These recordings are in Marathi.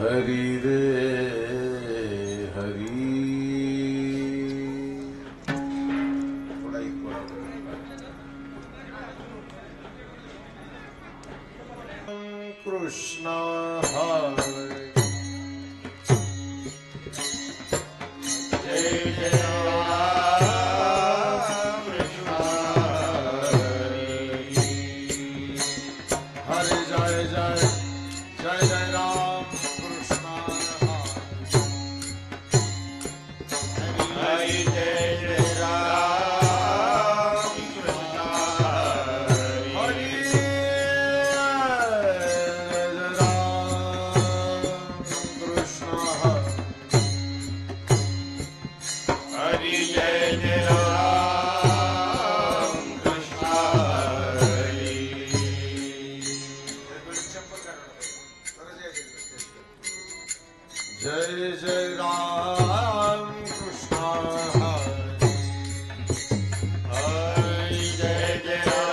हरि रे हरि। थोड़ा इक्वल कृष्ण हरे जय जय जय जय राम कृष्ण हरि जय जय राम कृष्ण हरि जय जय राम कृष्ण हरि जय जय राम कृष्ण हरि जय जय जय राम कृष्ण हरि जय हरि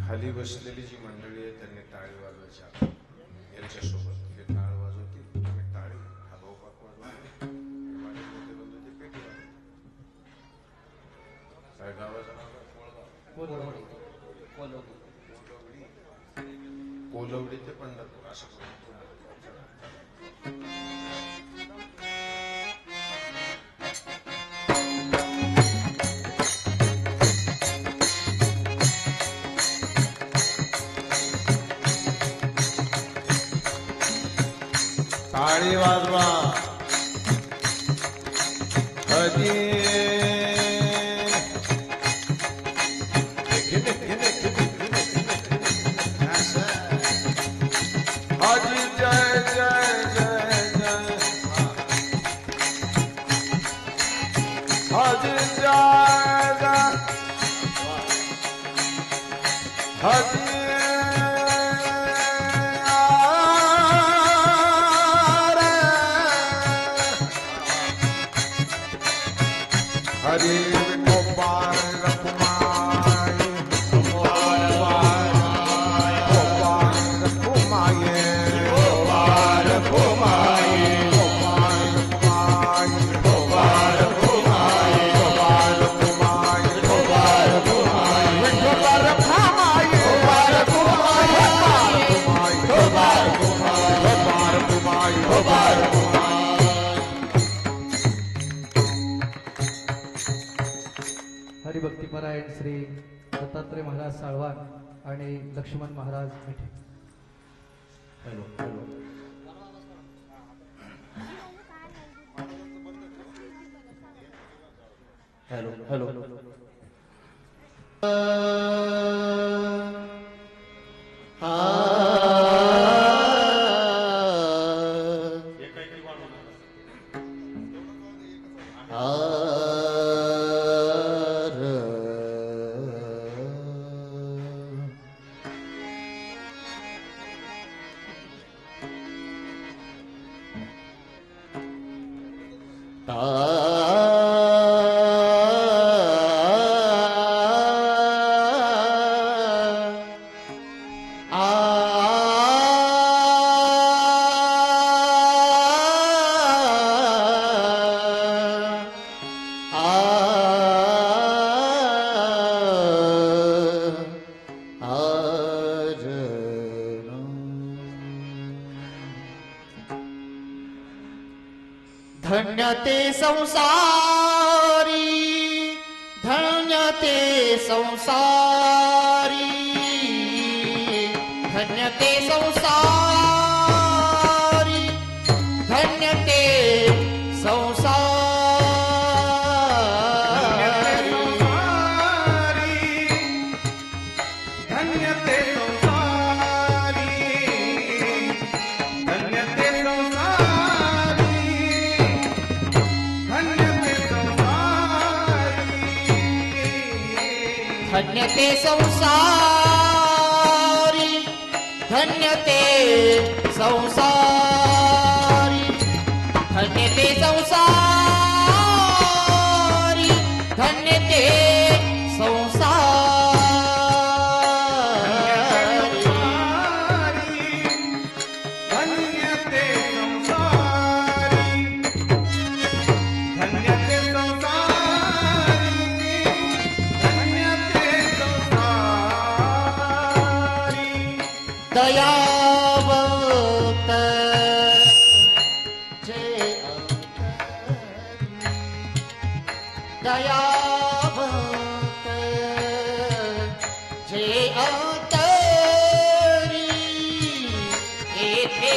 खाली बसलेली जी मंडळी आहे त्यांनी टाळी वाजवायच्या यांच्यासोबत ते टाळ वाजवतील तुम्ही टाळी हा भाऊपाक वाजवतील माझे मोठे बंधू ते पेटी वाजवतील काय गावाचं नाव कोलवडी ते पंढरपूर असं करून टाळी वाजवा हजी हजी जय जय जय जय हजी जय जय हजी हरे गोपाल रखुमाय गोपाल रखुमाय गोपाल रखुमाय गोपाल रखुमाय गोपाल रखुमाय गोपाल रखुमाय गोपाल रखुमाय गोपाल रखुमाय गोपाल रखुमाय गोपाल रखुमाय हरिभक्तीपरायण श्री दत्तात्रय महाराज साळवान आणि लक्ष्मण महाराज मिठे. हॅलो हॅलो हॅलो हॅलो धन्य ते संसारी, धन्य ते संसारी, धन्य ते संसारी, धन्य ते संसारी, धन्य ते संसारी, धन्य ते संसारी, धन्य ते संसारी, धन्य ते संसारी, धन्य ते संसारी, धन्य ते संसारी, धन्य ते दयावंत जे अंतरी, दयावंत जे अंतरी, येथे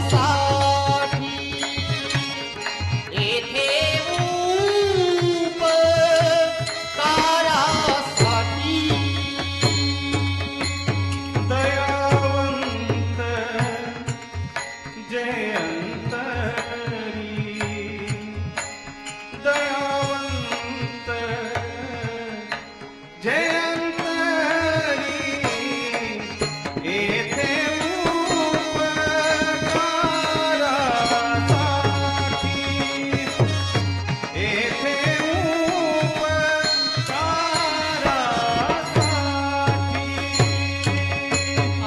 उपकारासाठी, येथे उपकारासाठी, दयावंत जयंतरी, दयावंत जयंतरी, येथे उपकारासाठी, येथे उपकारासाठी.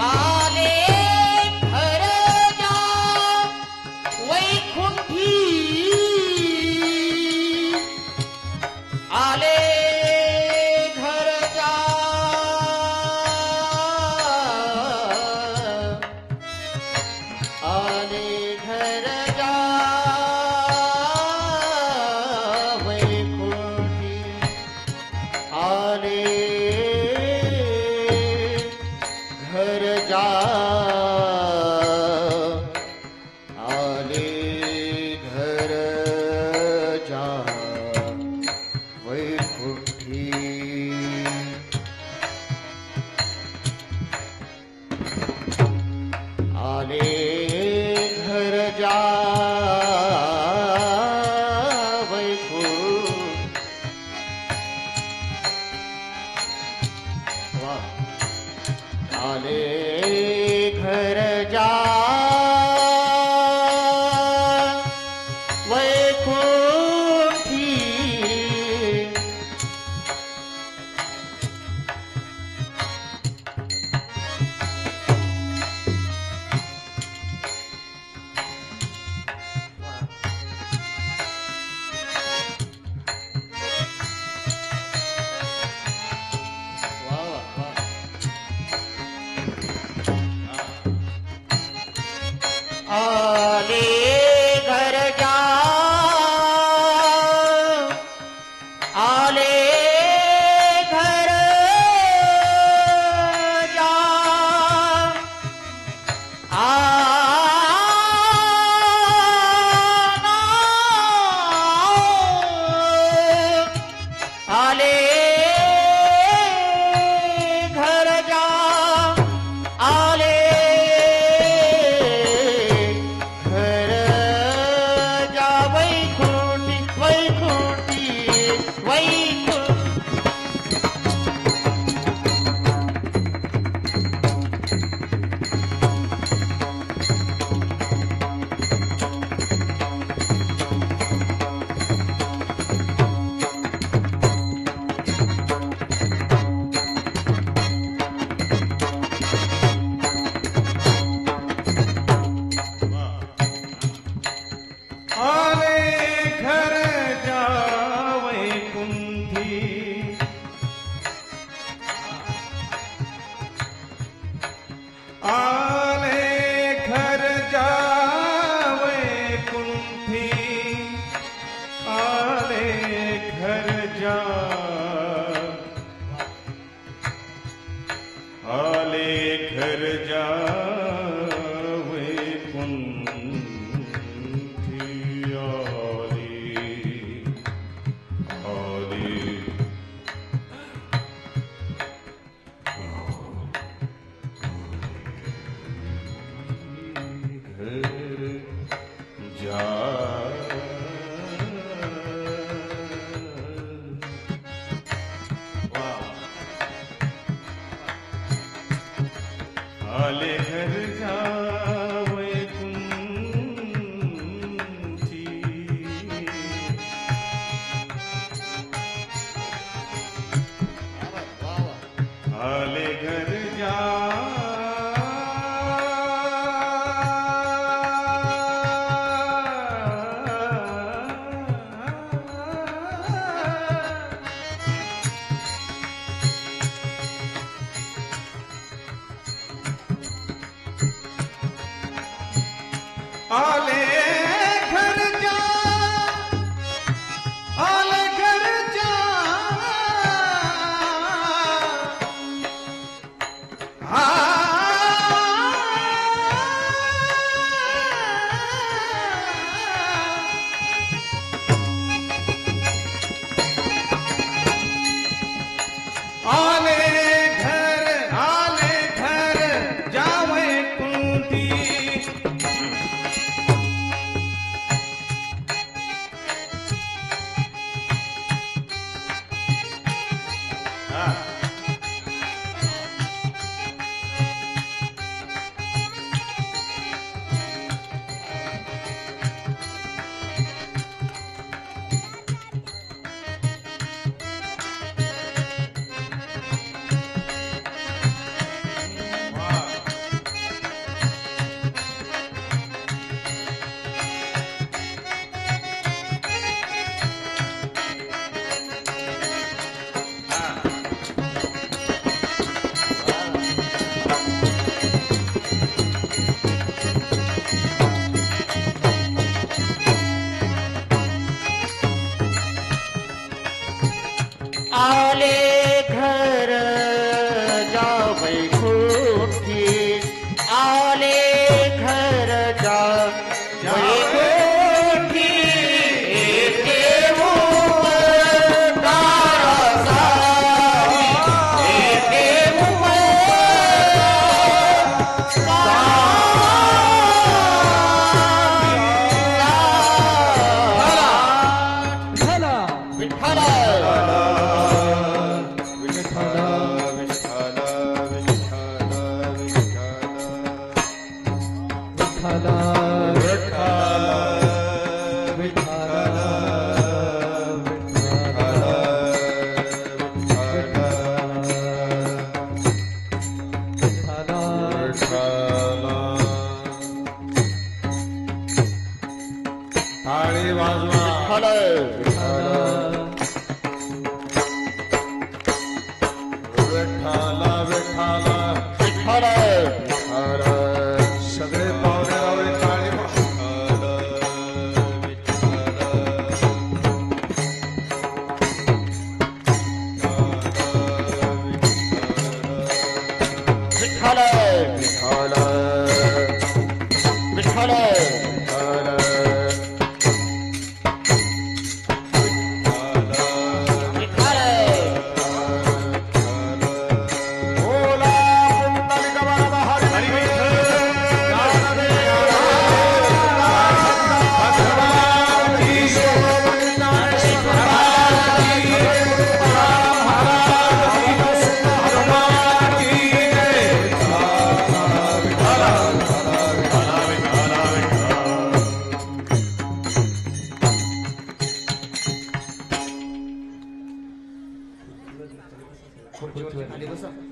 आले घरजा वैकुंठी, आले घरजा, आले घरजा वैकुंठी, आले घर जा, आले घर जा वैकुंठी, आले घर जा वैकुंठी. वाह. आले घर जा वैकुंठी, वाह वाह वाह. आले घर जा, आले घर जा, आले घर जा, आले घर जा वैकुंठी, वैकुंठी, वैकुंठी. आले घरच्या वैकुंठी आले घरच्या आले घरच्या आले घरच्या आले घर जावई कुंती आले घर जावई कुंठी आले घर जावई कुंठी टाळी वाजवा विठ्ठला विठ्ठला सगळे पाहुणे रावळे टाळी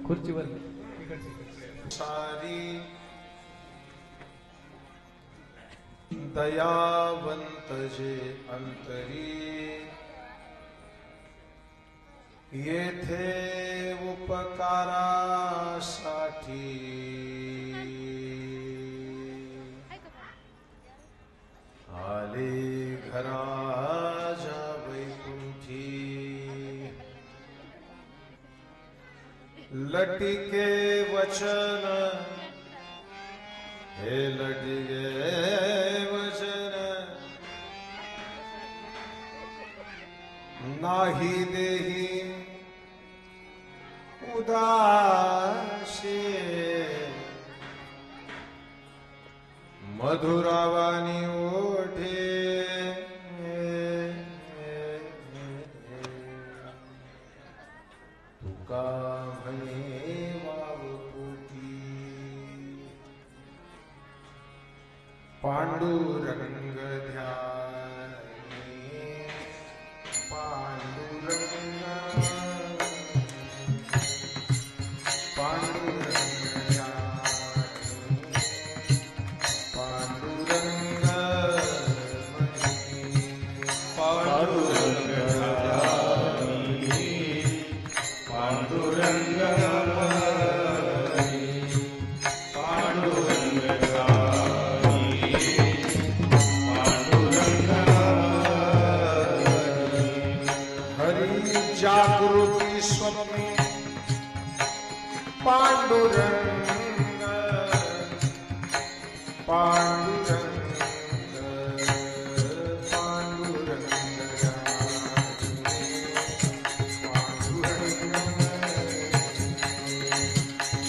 खुर्चीवर सारी दयावंत जे अंतरी येथे उपकारासाठी आले घराच्या वैकुंठी लटिके वचन हे लटिके वचन नाही देही उदासी मधुरावानी ओठे तुका म्हणे वावपुटी जागृती स्वप्नी पांडुरंग पांडुरंग पांडुरंग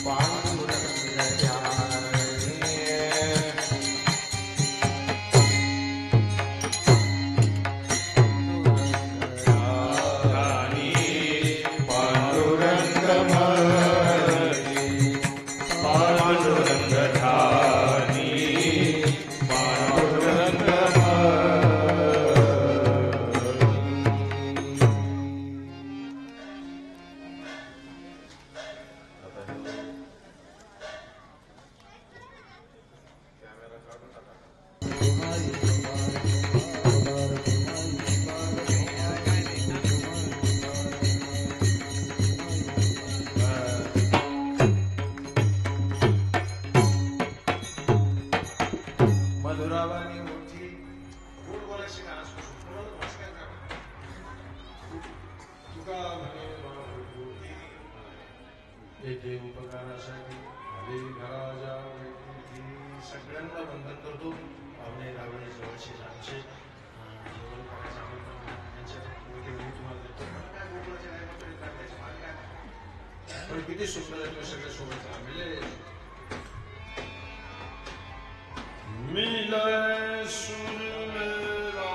पांडुरंग मधुरावानी मोठी गोड बोलायची का असं कोणाला भाषण करा तुका म्हणे महाभूती येथे उपकारासाठी आले घराजा वैकुंठी सगळ्यांना वंदन करतो पाहुणे रावळे जवळचे आमचे जवळ पाहायचे आपण त्यांच्या मोठे तुम्हाला देतो काय गोकुळाचे काय मात्र त्याचे मार्ग काय पण किती सुंदर आहे तुम्ही सगळे सोबत मिले मिले सुर मेरा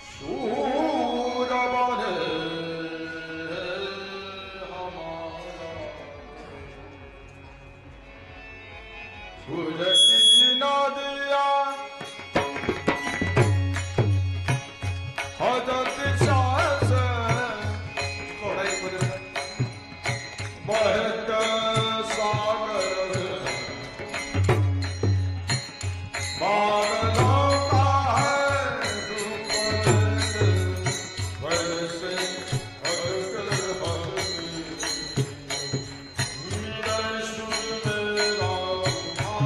सूर बने हमारा सूर की नदिया हजरत बहत सागर बादलों का है रूप वैसे हटकर मिले सुर मेरा तुम्हारा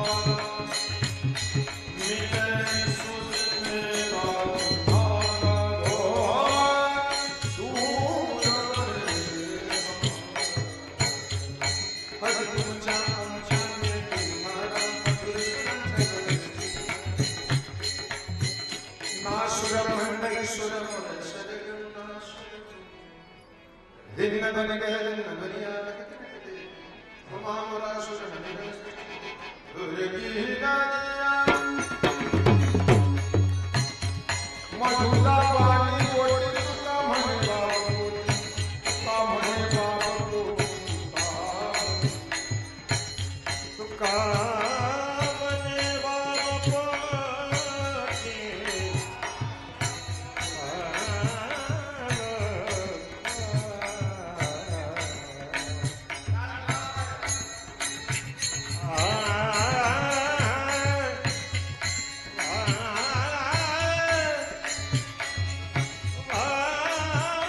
मिले सुर मेरा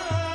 तुम्हारा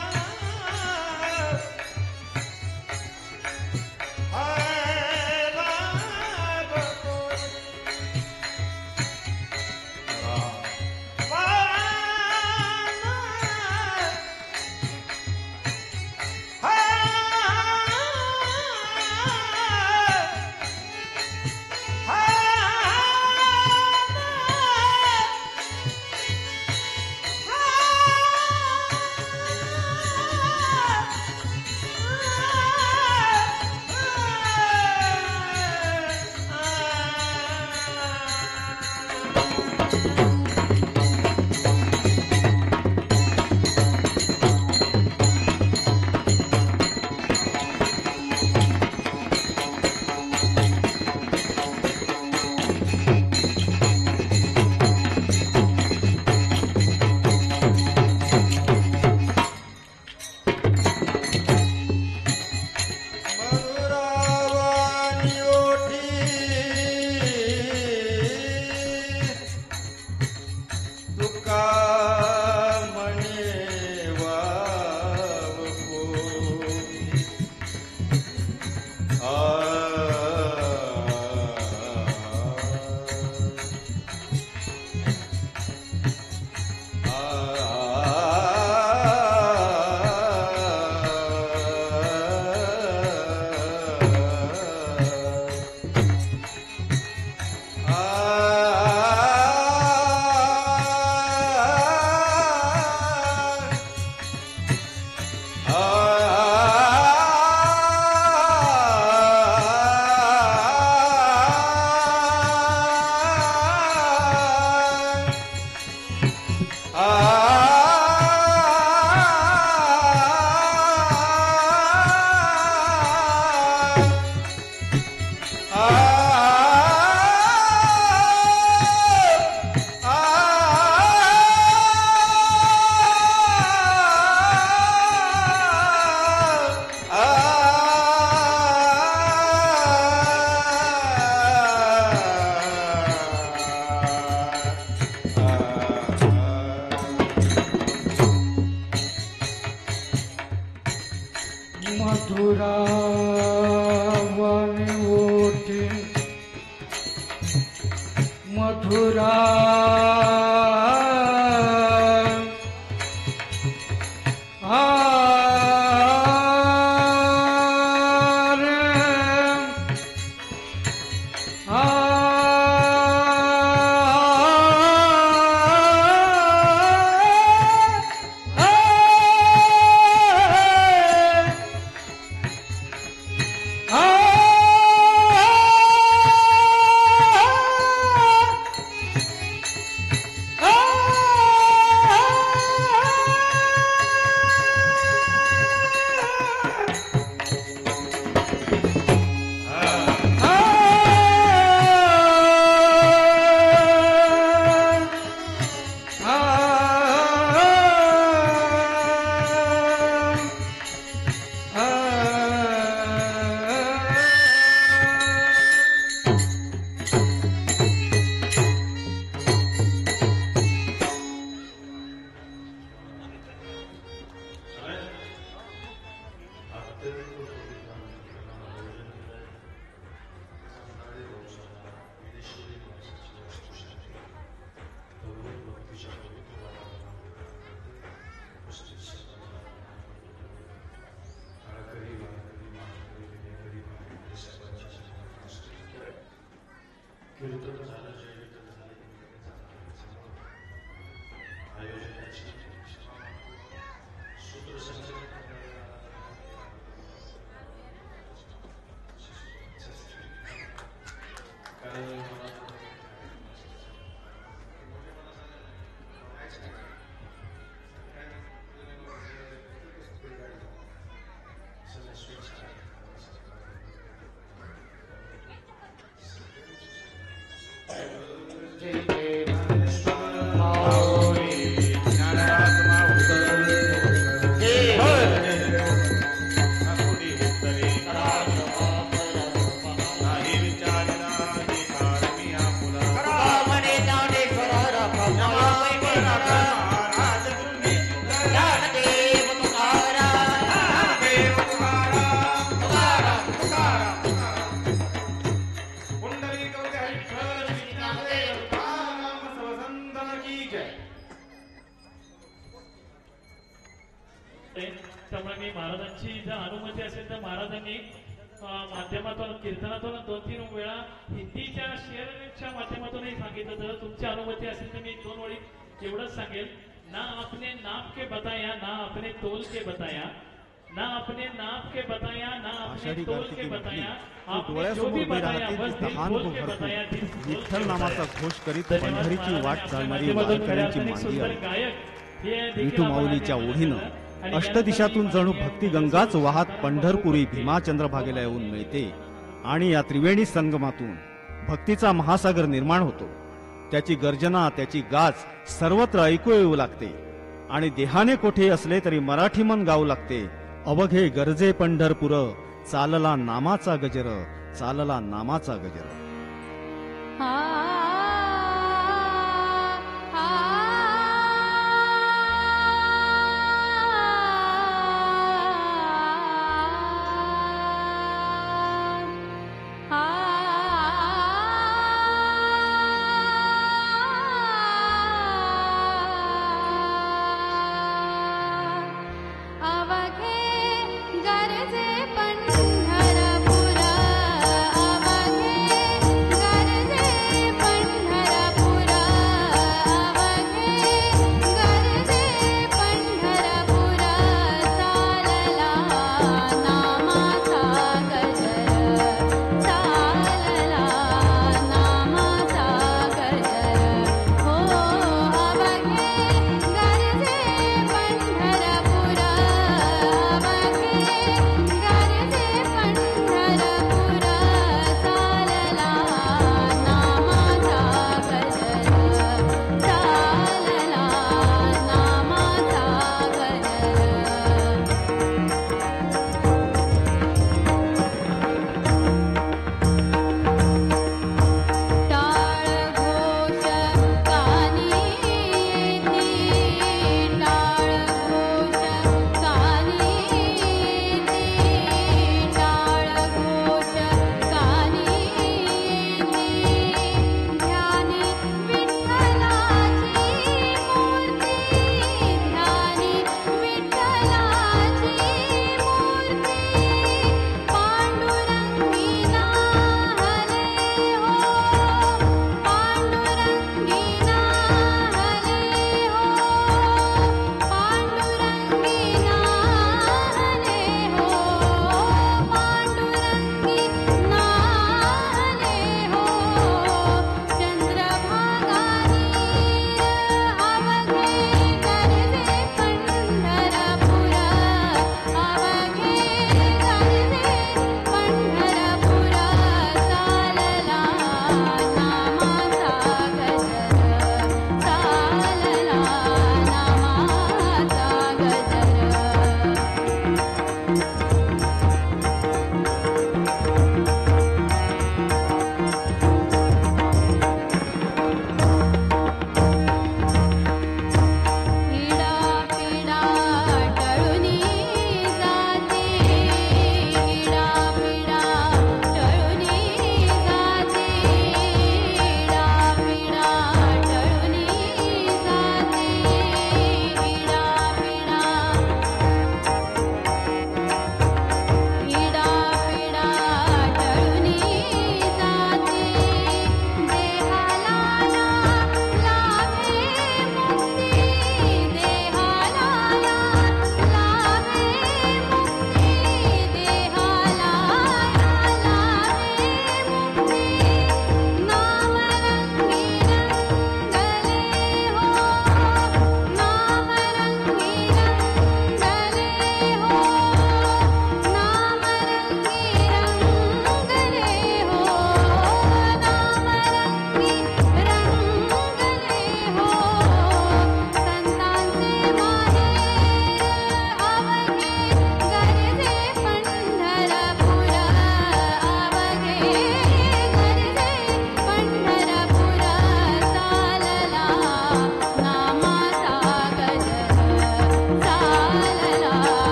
मथुरा वाणी ओठी मथुरा कीर्तन झालं, जयकीर्तन झाले, आयोजनाची सूत्रसंचालन त्यामुळे मी महाराजांची जर अनुमती असेल तर महाराजांनी माध्यमातून कीर्तनातून 2-3 वेळा हिंदीच्या शेअरच्या माध्यमातूनही सांगितलं. जर तुमची अनुमती असेल तर मी 2 ओळी एवढंच सांगेल. ना अपने नाप के बताया, ना अपने तोल के बताया, ना अपने नाप के बताया, ना अपने तोल के बताया, आपने जो भी बताया बस दिल खोल के बताया, दिल खोल के विठ्ठल नामाचा बताया. घोष करीत धन्यवाद पंढरीची वाट महाराज. चालणारी माध्यमातून वारकऱ्यांची खऱ्या अर्थाने मांदी सुंदर आहे. गायक हे देखील विठू आम्हाला माऊलीच्या मिळाले. ओढीनं आणि अष्टदिशातून जणू भक्ती गंगाच वाहत पंढरपुरी भीमा चंद्रभागेला येऊन मिळते आणि या त्रिवेणी संगमातून भक्तीचा महासागर निर्माण होतो. त्याची गर्जना, त्याची गाज सर्वत्र ऐकू येऊ लागते आणि देहाने कोठे असले तरी मराठी मन गाऊ लागते. अवघे गरजे पंढरपुर, चालला नामाचा गजर, चालला नामाचा गजर. गरजे पंढरपुरा, अवघे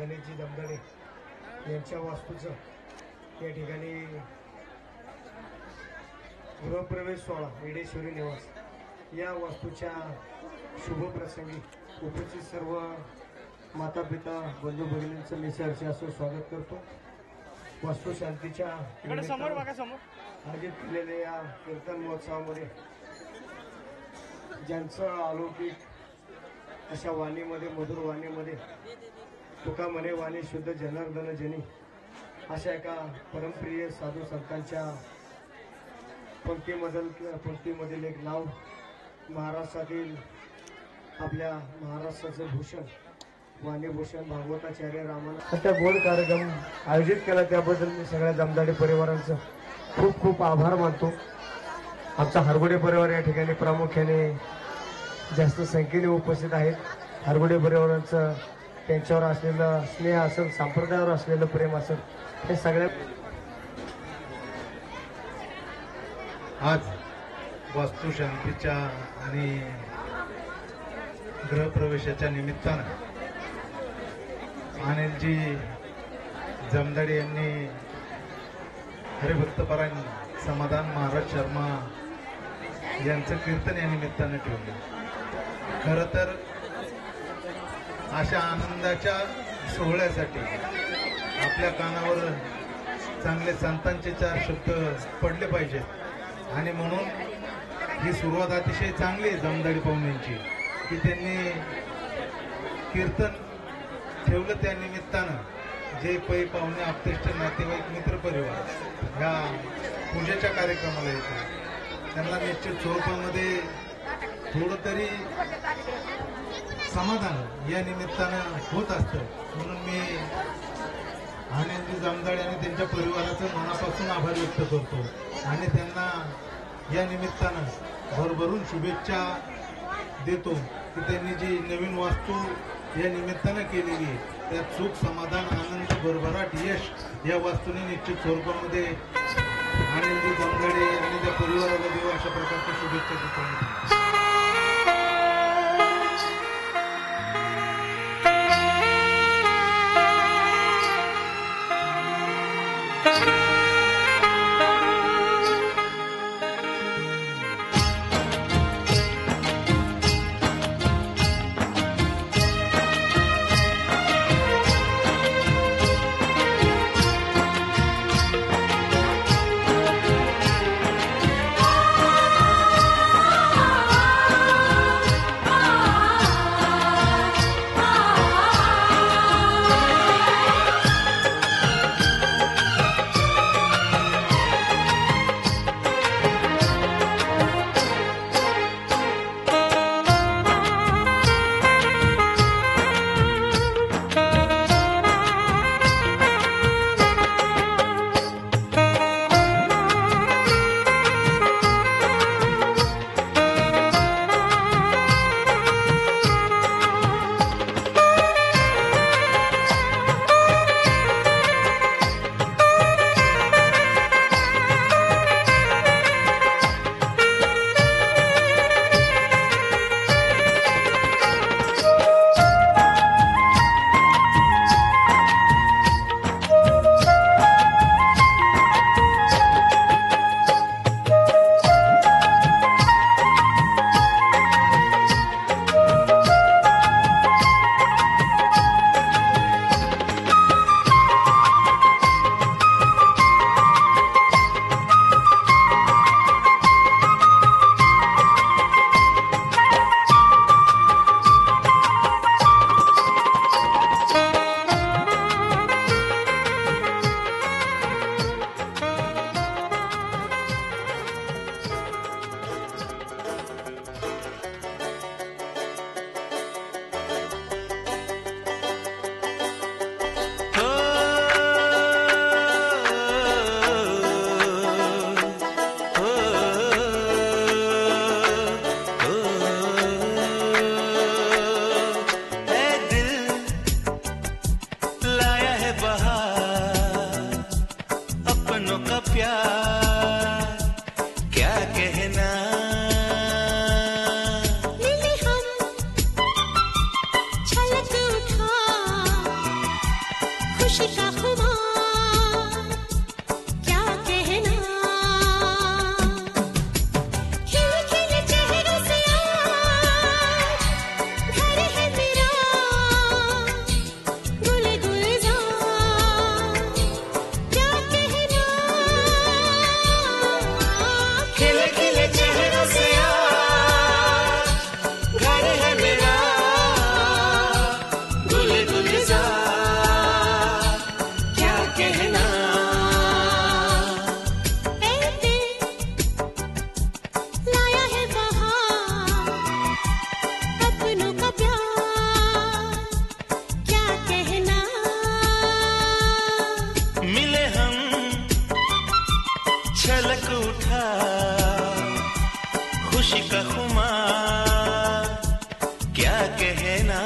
गणेशजी दमदडे यांच्या वास्तूचं या ठिकाणी गृहप्रवेश सोहळा वेडेश्वरी निवास या वास्तूच्या शुभप्रसंगी उपस्थित सर्व माता पिता बंधू भगिनींचं मी सहर्ष असं स्वागत करतो. वास्तुशांतीच्या आयोजित केलेल्या या कीर्तन महोत्सवामध्ये ज्यांचं अलौकिक अशा वाणीमध्ये मधुर वाणीमध्ये तुका म्हणे वाणी शुद्ध जनार्दन जनी अशा एका परमप्रिय साधू संतांच्या पंक्तीमधील एक नाव महाराष्ट्रातील आपल्या महाराष्ट्राचं भूषण वाणीभूषण भागवताचार्य रामाना त्या गोड कार्यक्रम आयोजित केला त्याबद्दल मी सगळ्या दमदाडी परिवारांचं खूप खूप आभार मानतो. आमचा हरगुडे परिवार या ठिकाणी प्रामुख्याने जास्त संख्येने उपस्थित आहेत. हरगुडे परिवारांचं त्यांच्यावर असलेलं स्नेह असेल संप्रदायावर असलेलं प्रेम असेल हे सगळ्या आज वास्तुशांतीच्या आणि गृहप्रवेशाच्या निमित्तानं अनिलजी जमदाडे यांनी हरिभक्तपरायण समाधान महाराज शर्मा यांचं कीर्तन या निमित्तानं ठेवलं. खरं तर अशा आनंदाच्या सोहळ्यासाठी आपल्या कानावर चांगले संतांचे 4 शब्द पडले पाहिजेत आणि म्हणून ही सुरुवात अतिशय चांगली आहे जमदाडी पाहुण्यांची की त्यांनी कीर्तन ठेवलं. त्या निमित्तानं जे पै पाहुणे आपतेष्ट नातेवाईक मित्रपरिवार ह्या पूजेच्या कार्यक्रमाला येतात त्यांना निश्चित स्वरूपामध्ये थोडं तरी समाधान या निमित्तानं होत असतं. म्हणून मी अनिलजी जमदाडे आणि त्यांच्या परिवाराचं मनापासून आभार व्यक्त करतो आणि त्यांना या निमित्तानं भरभरून शुभेच्छा देतो की त्यांनी जी नवीन वास्तू या निमित्तानं केलेली आहे त्यात सुख समाधान आनंद भरभराट यश या वास्तूने निश्चित स्वरूपामध्ये अनिलजी जमदाडे आणि त्या परिवाराला देऊ अशा प्रकारच्या शुभेच्छा देतो. आ खुशी का खुमार क्या कहना, खिल खिल चेहरों से आज घर है मेरा गुल गुलजार क्या कहना, खिल खिल चेहरों से आज घर है मेरा गुल गुलजार क्या कहना। ऐ दिल लाया है बहार अपनों का प्यार क्या कहना, मिले हम छलक उठा खुशी का खुमार क्या कहना।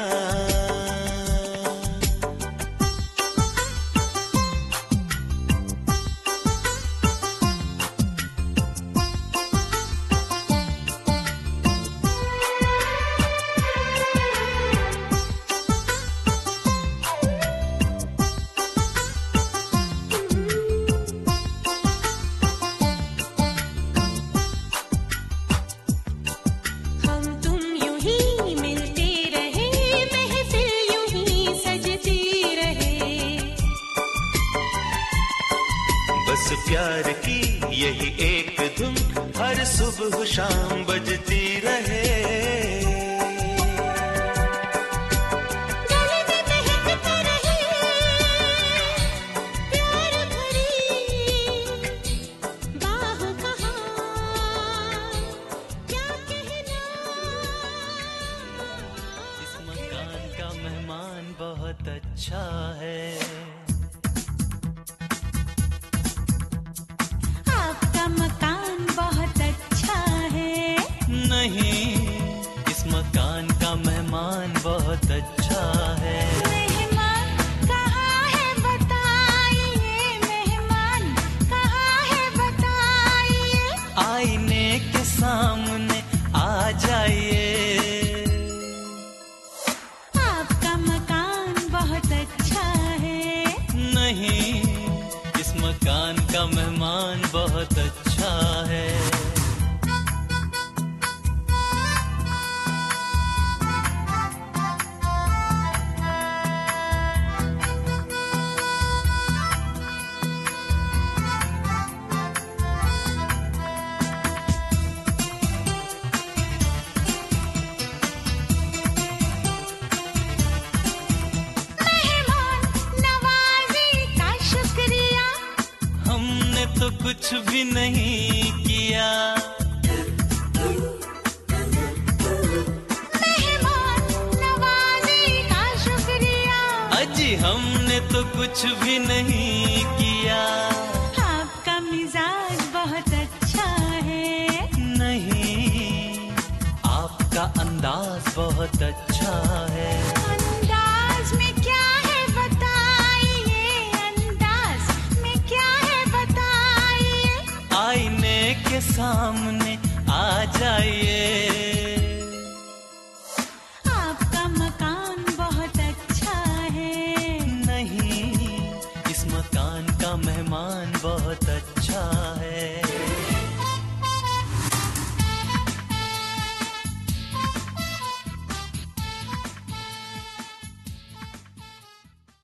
हम तुम यूं ही मिलते रहे, महफिल यूं ही सजती रहे, बस प्यार की यही एक धुन हर सुबह शाम बजती रहे। गले में महकता रहे प्यार भरी बाहों का हार क्या कहना। इस मकान का मेहमान बहुत अच्छा है, आपका मकान बहुत अच्छा है, नहीं इस मकान का मेहमान बहुत अच्छा है। मेहमान कहाँ है बताइए, मेहमान कहाँ है बताइए, आईने के सामने आ जाइए, आपका मकान बहुत अच्छा है, नहीं इस मकान का मेहमान बहुत अच्छा है। मेहमान नवाजी का शुक्रिया, हमने तो कुछ भी नहीं किया, मेहमान नवाजी का शुक्रिया, अजी हमने तो कुछ भी नहीं किया, आपका मिजाज बहुत अच्छा है, नहीं आपका अंदाज बहुत अच्छा है। अंदाज में क्या है बताइए, अंदाज में क्या है बताइए, आईने के सामने